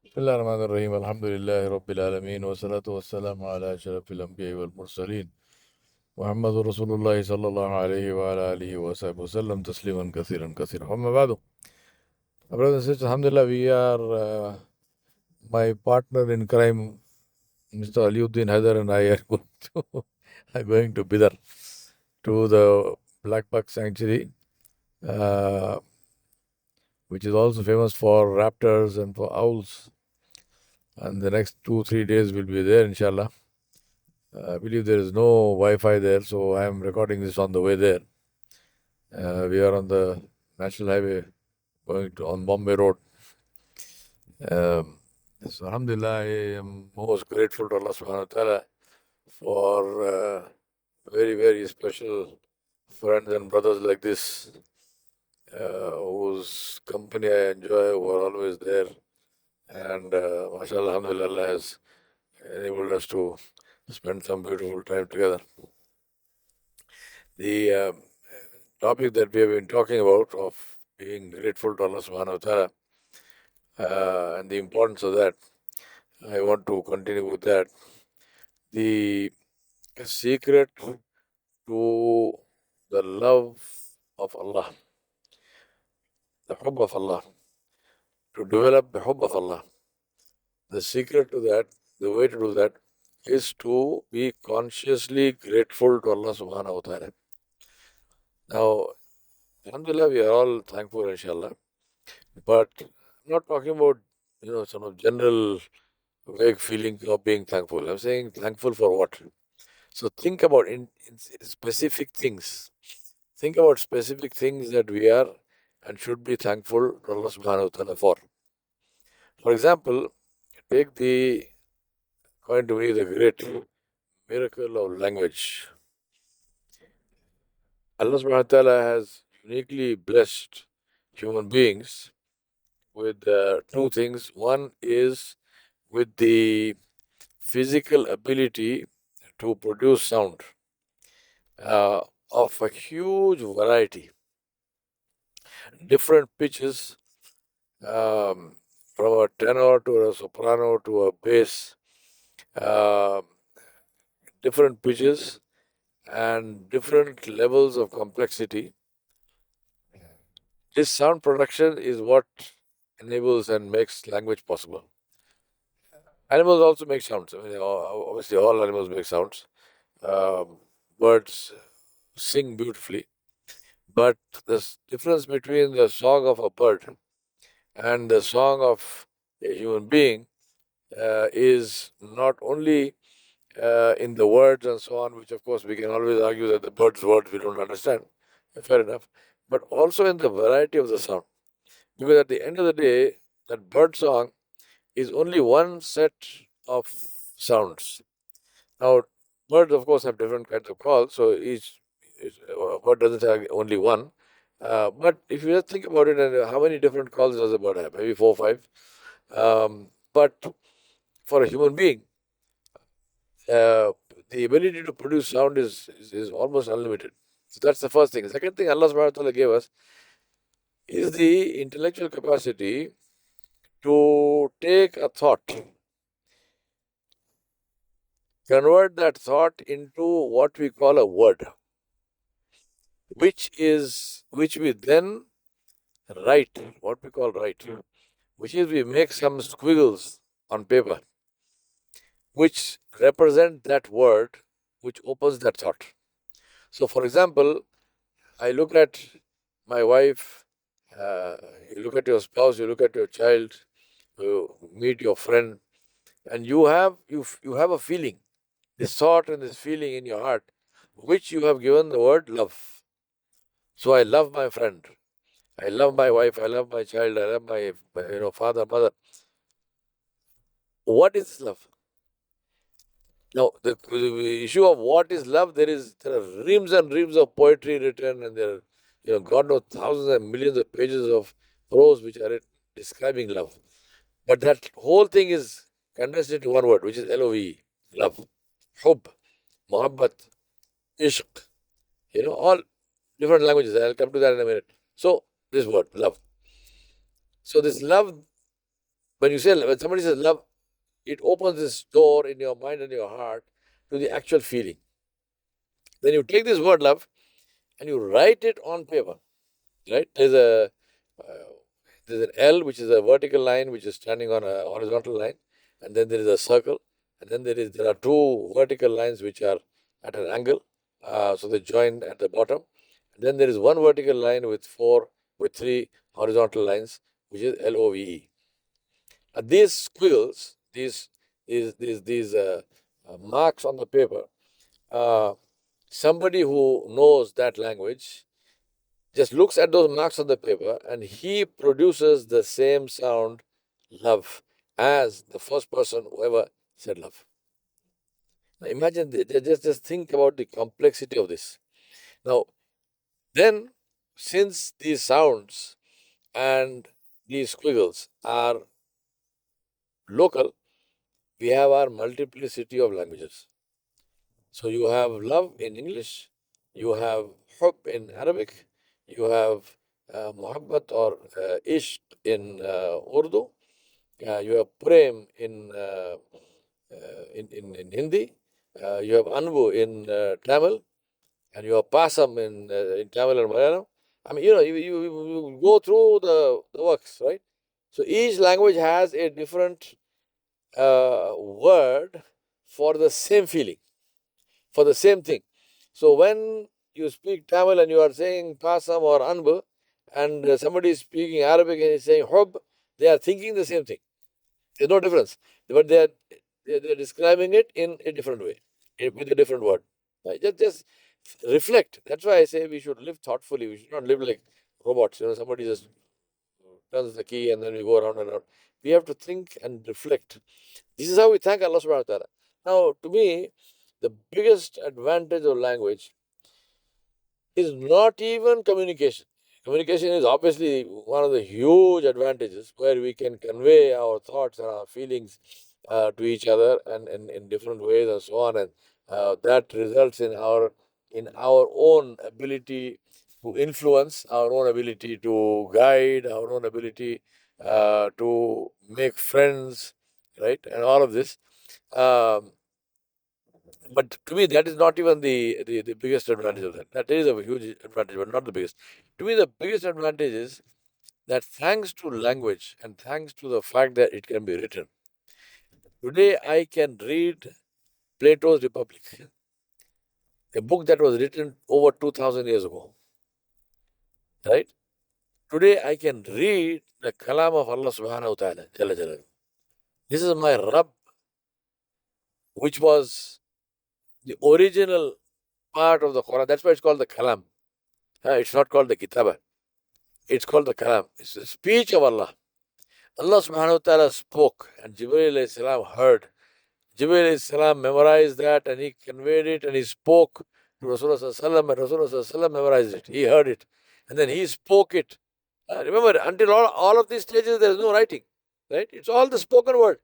بسم الله الرحمن الرحيم الحمد لله رب العالمين والصلاة والسلام على أشرف الأنبياء والمرسلين محمد رسول الله صلى الله عليه وعلى آله وصحبه وسلم تسليما كثيرا كثيرا أما بعد. Brothers and sisters, Alhamdulillah, we are my partner in crime, Mr. Aliuddin Haidar, and I are going are going to Bidar to the Black Buck Sanctuary, uh, which is also famous for raptors and for owls. And the next 2 3 days we'll be there, inshallah. I believe there is no Wi-Fi there, so I am recording this on the way there. We are on the National Highway going to on Bombay Road. So Alhamdulillah, I am most grateful to Allah Subhanahu wa Taala for very very special friends and brothers like this, whose company I enjoy, who are always there, and mashallah, Alhamdulillah, Allah has enabled us to spend some beautiful time together. The topic that we have been talking about of being grateful to Allah Subhanahu wa Taala and the importance of that, I want to continue with that. The secret to the love of Allah, the hubb of Allah, to develop the hubb of Allah. The secret to that, the way to do that, is to be consciously grateful to Allah Subhanahu wa Taala. Now, Alhamdulillah, we are all thankful, inshallah. But I'm not talking about, sort of general vague feeling of being thankful. I'm saying thankful for what? So think about in specific things. Think about specific things that we are and should be thankful to Allah subhanahu wa ta'ala for. For example, take the, according to me, the great miracle of language. Allah subhanahu wa ta'ala has uniquely blessed human beings with two things. One is with the physical ability to produce sound of a huge variety, different pitches, from a tenor to a soprano to a bass, uh, different pitches and different levels of complexity. This sound production is what enables and makes language possible. Animals also make sounds. I mean, obviously, all animals make sounds. Um, Birds sing beautifully. But the difference between the song of a bird and the song of a human being is not only in the words and so on, which of course we can always argue that the bird's words we don't understand, fair enough, but also in the variety of the sound. Because at the end of the day, that bird song is only one set of sounds. Now, birds, of course, have different kinds of calls, so each bird doesn't have only one. But if you just think about it, and how many different calls does a bird have? Maybe four, five. But for a human being, uh, the ability to produce sound is almost unlimited. So that's the first thing. The second thing Allah subhanahu wa ta'ala gave us is the intellectual capacity to take a thought, convert that thought into what we call a word, which we then write, what we call write, which is we make some squiggles on paper, which represent that word, which opens that thought. So, for example, I look at my wife, you look at your spouse, you look at your child, you meet your friend, and you have a feeling, this thought and this feeling in your heart, which you have given the word love. So I love my friend, I love my wife, I love my child, I love my father, mother. What is love? Now, the issue of what is love, there are reams and reams of poetry written, and there are, God knows, thousands and millions of pages of prose which are describing love. But that whole thing is condensed into one word, which is L-O-V-E, love. Hub, Muhabbat, Ishq, all different languages. I'll come to that in a minute. So, this word, love. So, this love when somebody says love, it opens this door in your mind and your heart to the actual feeling. Then you take this word love and you write it on paper. Right? Uh, there's an L, which is a vertical line, which is standing on a horizontal line, and then there is a circle, and then there are two vertical lines which are at an angle, so they join at the bottom. And then there is one vertical line with three horizontal lines, which is LOVE. These squiggles, these marks on the paper, uh, somebody who knows that language just looks at those marks on the paper and he produces the same sound, love, as the first person who ever said love. Now imagine, just think about the complexity of this. Now, then, since these sounds and these squiggles are local, we have our multiplicity of languages. So you have love in English, you have hub in Arabic, you have muhabbat or ishq in Urdu, you have prem in Hindi, you have anbu in Tamil, and you have pasam in Tamil and Malayalam. I mean, you go through the works, right? So each language has a different word for the same feeling, for the same thing. So when you speak Tamil and you are saying pasam or anbu, and somebody is speaking Arabic and is saying hub, they are thinking the same thing. There's no difference, but they're describing it in a different way, with a different word. Right? Just reflect. That's why I say we should live thoughtfully. We should not live like robots. Somebody just turns the key and then we go around and around. We have to think and reflect. This is how we thank Allah subhanahu wa ta'ala. Now, to me, the biggest advantage of language is not even communication. Communication is obviously one of the huge advantages where we can convey our thoughts and our feelings to each other and in different ways and so on. And that results in our own ability to influence, our own ability to guide, our own ability to make friends, right? And all of this. But to me, that is not even the biggest advantage of that. That is a huge advantage, but not the biggest. To me, the biggest advantage is that thanks to language and thanks to the fact that it can be written, today I can read Plato's Republic, a book that was written over 2000 years ago. Right? Today I can read the Kalam of Allah subhanahu wa ta'ala. Jalla Jalaluhu. This is my Rabb, which was the original part of the Quran. That's why it's called the Kalam. It's not called the Kitabah. It's called the Kalam. It's the speech of Allah. Allah subhanahu wa ta'ala spoke and Jibreel alayhi salam heard. Jibreel alayhi salam memorized that and he conveyed it and he spoke to Rasulullah sallallahu alaihi wasallam and Rasulullah sallallahu alaihi wasallam memorized it. He heard it and then he spoke it. Remember, until all of these stages there is no writing. Right? It's all the spoken word.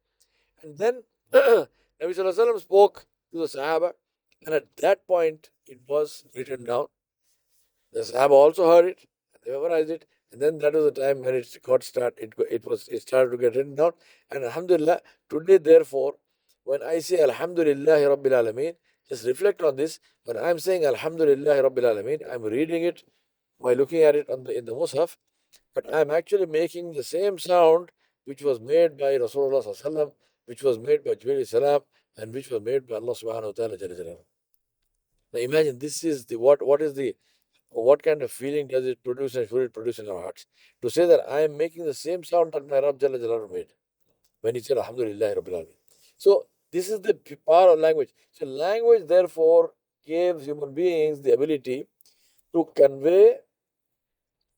And then Nabi sallallahu alaihi wasallam spoke to the Sahaba and at that point it was written down. The Sahaba also heard it, they memorized it, and then that was the time when it started to get written down. And Alhamdulillah, today therefore, when I say Alhamdulillah Rabbil Alameen, just reflect on this. When I'm saying Alhamdulillah Rabbil Alameen, I'm reading it by looking at it in the Mus'haf, but I'm actually making the same sound which was made by Rasulullah sallallahu alaihi wasallam, which was made by Jibreel salam, and which was made by Allah subhanahu wa ta'ala. Now imagine this is what kind of feeling does it produce and should it produce in our hearts? To say that I am making the same sound that my Rabb Jalla Jalaluhu made when he said Alhamdulillah Rabbil Alameen. So this is the power of language. So language therefore gives human beings the ability to convey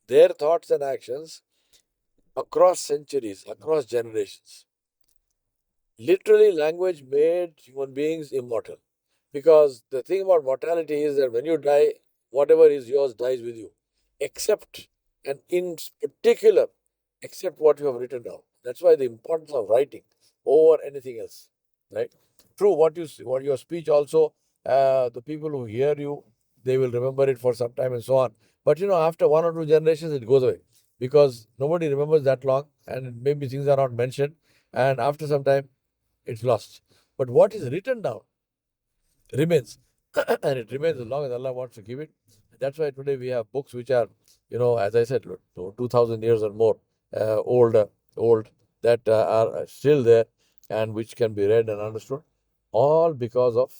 their thoughts and actions across centuries, across generations. Literally, language made human beings immortal. Because the thing about mortality is that when you die, whatever is yours dies with you, except, and in particular, except what you have written down. That's why the importance of writing over anything else, right? True, what your speech also, the people who hear you, they will remember it for some time and so on. But after one or two generations, it goes away because nobody remembers that long, and maybe things are not mentioned. and after some time, it's lost. But what is written down remains, and it remains as long as Allah wants to give it. That's why today we have books which are, as I said, 2,000 years or more old, that are still there and which can be read and understood, all because of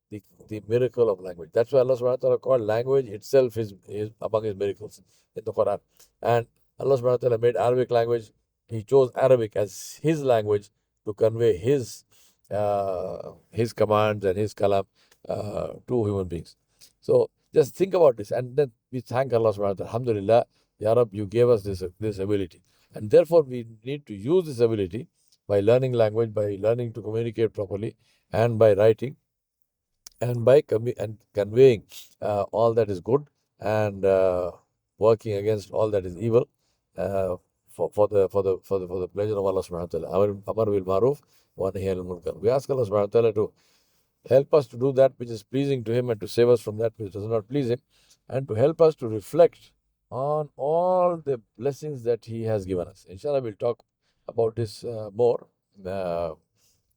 the miracle of language. That's why Allah subhanahu wa ta'ala called language itself is among his miracles in the Quran. And Allah subhanahu wa ta'ala made Arabic language. He chose Arabic as his language to convey his commands and his kalam to human beings. So just think about this, and then we thank Allah subhanahu wa ta'ala. Alhamdulillah, Ya Rab, you gave us this ability. And therefore we need to use this ability by learning language, by learning to communicate properly, and by writing, and by conveying all that is good, and working against all that is evil, for the pleasure of Allah subhanahu wa ta'ala. Amar bil maruf wa nahy anil munkar. We ask Allah subhanahu wa ta'ala to help us to do that which is pleasing to Him, and to save us from that which does not please Him, and to help us to reflect on all the blessings that He has given us. Inshallah, we'll talk about this more,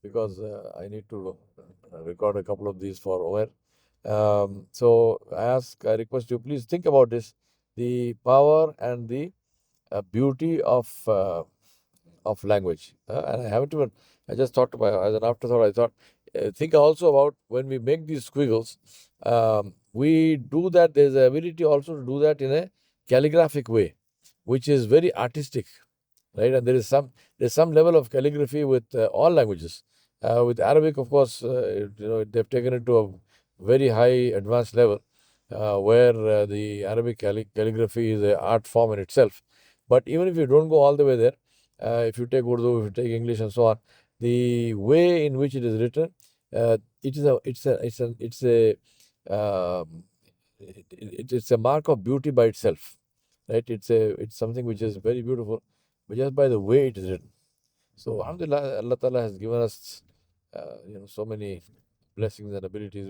because I need to record a couple of these for Omer. So I request you, please think about this, the power and the beauty of language. And I haven't even, I just thought about, as an afterthought, I thought, think also about when we make these squiggles, we do that, there's the ability also to do that in a calligraphic way, which is very artistic, right? And there's some level of calligraphy with all languages. With Arabic, of course, they've taken it to a very high advanced level, where the Arabic calligraphy is an art form in itself. But even if you don't go all the way there, if you take Urdu, if you take English, and so on, the way in which it is written, it's a mark of beauty by itself, right? It's something which is very beautiful, but just by the way it is written. So Alhamdulillah, Allah Ta'ala has given us so many blessings and abilities.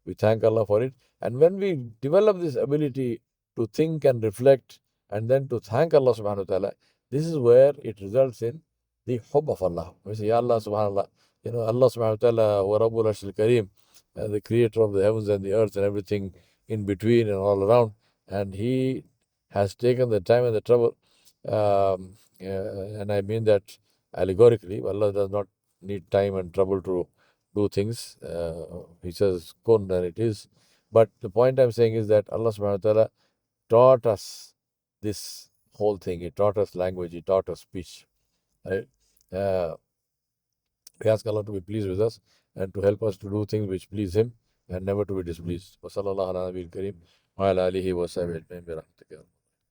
We thank Allah for it. And when we develop this ability to think and reflect, and then to thank Allah subhanahu wa ta'ala, this is where it results in the hub of Allah. We say, Ya Allah subhanallah, Allah subhanahu wa ta'ala wa Rabbul Arshil Kareem, the creator of the heavens and the earth and everything in between and all around. And He has taken the time and the trouble, and I mean that allegorically. Allah does not need time and trouble to do things. He says, kun, and it is. But the point I'm saying is that Allah subhanahu wa ta'ala taught us this whole thing. He taught us language, He taught us speech. Right? We ask Allah to be pleased with us and to help us to do things which please Him and never to be displeased. Wa sallallahu ala nabiyil kareem wa ala alihi wa sahbihi ajma'in bi rahmatika.